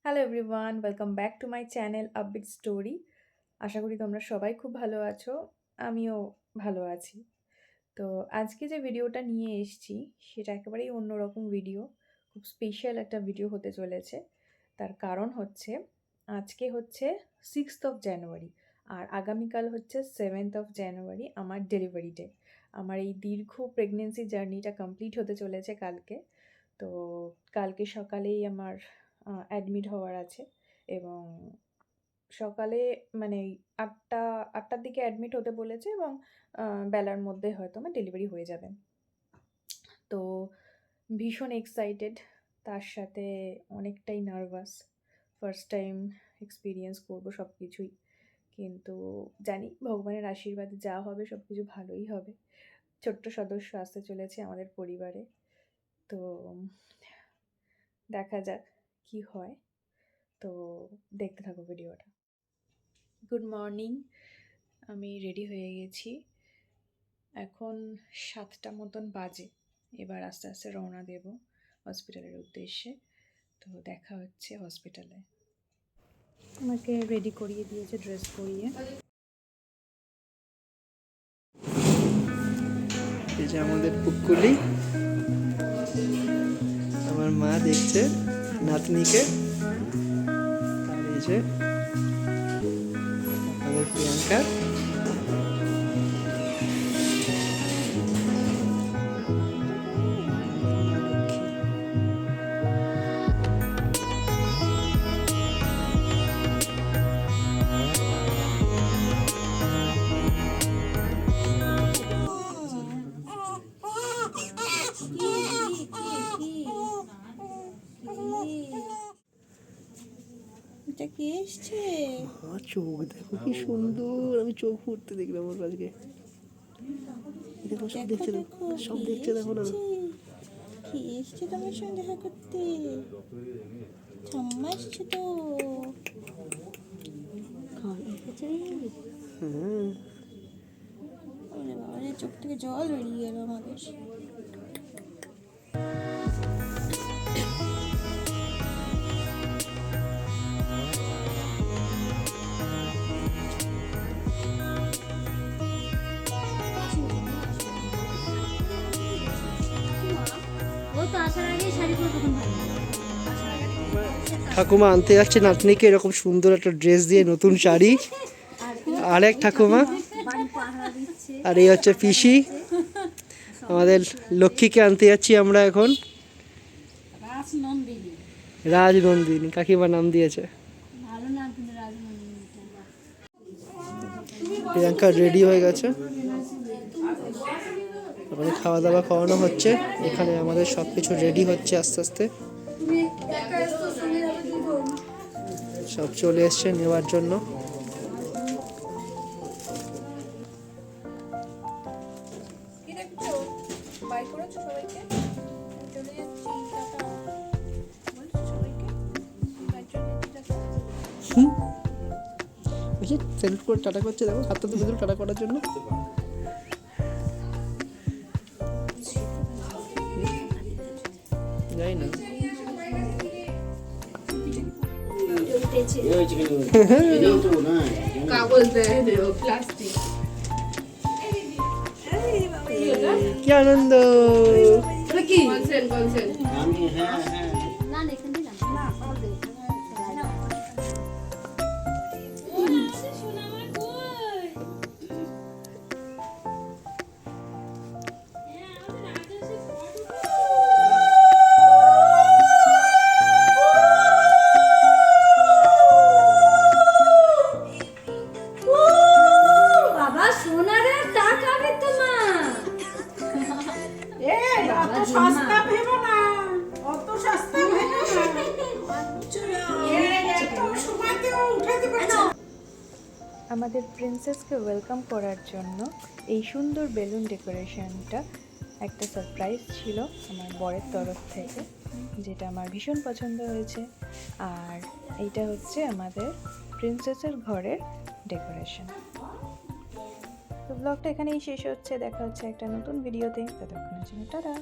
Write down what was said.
Hello everyone, welcome back to my channel upbeat story. আশা করি তোমরা সবাই খুব ভালো আছো। আমিও ভালো আছি। তো আজকে যে ভিডিওটা নিয়ে এসেছি সেটা একেবারেই অন্যরকম ভিডিও। খুব স্পেশাল একটা ভিডিও হতে চলেছে। তার কারণ হচ্ছে আজকে হচ্ছে 6th জানুয়ারি আর আগামীকাল হচ্ছে 7th জানুয়ারি আমার ডেলিভারি ডে। আমার এই দীর্ঘ প্রেগনেন্সি জার্নিটা কমপ্লিট হতে চলেছে কালকে। তো কালকে সকালেই আমার অ্যাডমিট হওয়ার আছে এবং সকালে মানে ৮টার দিকে অ্যাডমিট হতে বলেছে এবং বেলার মধ্যে হয়তো আমার ডেলিভারি হয়ে যাবে। তো ভীষণ এক্সাইটেড, তার সাথে অনেকটাই নার্ভাস। ফার্স্ট টাইম এক্সপিরিয়েন্স করবো সব কিছুই, কিন্তু জানি ভগবানের আশীর্বাদে যা হবে সব কিছু ভালোই হবে। ছোট্ট সদস্য আসতে চলেছে আমাদের পরিবারে, তো দেখা যাক কি হয়। তো দেখতে থাকো ভিডিওটা। গুড মর্নিং, আমি রেডি হয়ে গেছি। এখন 7টা মতন বাজে। এবার আস্তে আস্তে রওনা দেব হসপিটালের উদ্দেশ্যে। তো দেখা হচ্ছে হসপিটালে। আমাকে রেডি করিয়ে দিয়েছে, ড্রেস পরিয়ে। এই যে আমাদের পুকুলি, আমার মা দেখছে নাতনিকে। আর এই যে আমাদের প্রিয়াঙ্কা। চোখ দেখো কি সুন্দর, আমি চোখ ফুটতে দেখলাম ওর আজকে। দেখো সব দেখছে, সব দেখছে, দেখো না কি এসছে তোমার সঙ্গে দেখা করতে? ঠাম্মা এসছে তো। বাবা, চোখ থেকে জল বেরিয়ে গেল আমাদের। ঠাকুমা আনতে যাচ্ছে নাতনিকে এরকম সুন্দর একটা ড্রেস দিয়ে, নতুন শাড়ি। আরেক ঠাকুমা, আর এই হচ্ছে পিসি। আমাদের লক্ষ্মীকে আনতে যাচ্ছি আমরা এখন। রাজনন্দিনী কাকিমা নাম দিয়েছে। প্রিয়াঙ্কা রেডি হয়ে গেছে, ওখানে খাওয়া দাওয়া খাওয়ানো হচ্ছে। এখানে আমাদের সব কিছু রেডি হচ্ছে আস্তে আস্তে। সব চলে এসছে নেওয়ার জন্য। সেলফ করে টাটা করছে, দেখো হাতটা তো ভিতরে টাটা করার জন্য। যাই না কি আনন্দ। আমাদের প্রিন্সেসকে ওয়েলকাম করার জন্য এই সুন্দর বেলুন ডেকোরেশনটা একটা সারপ্রাইজ ছিল আমার বরের তরফ থেকে, যেটা আমার ভীষণ পছন্দ হয়েছে। আর এইটা হচ্ছে আমাদের প্রিন্সেসের ঘরের ডেকোরেশন। তো ব্লগটা এখানেই শেষ হচ্ছে। দেখা হচ্ছে একটা নতুন ভিডিওতে। ততক্ষণের জন্য টাটা।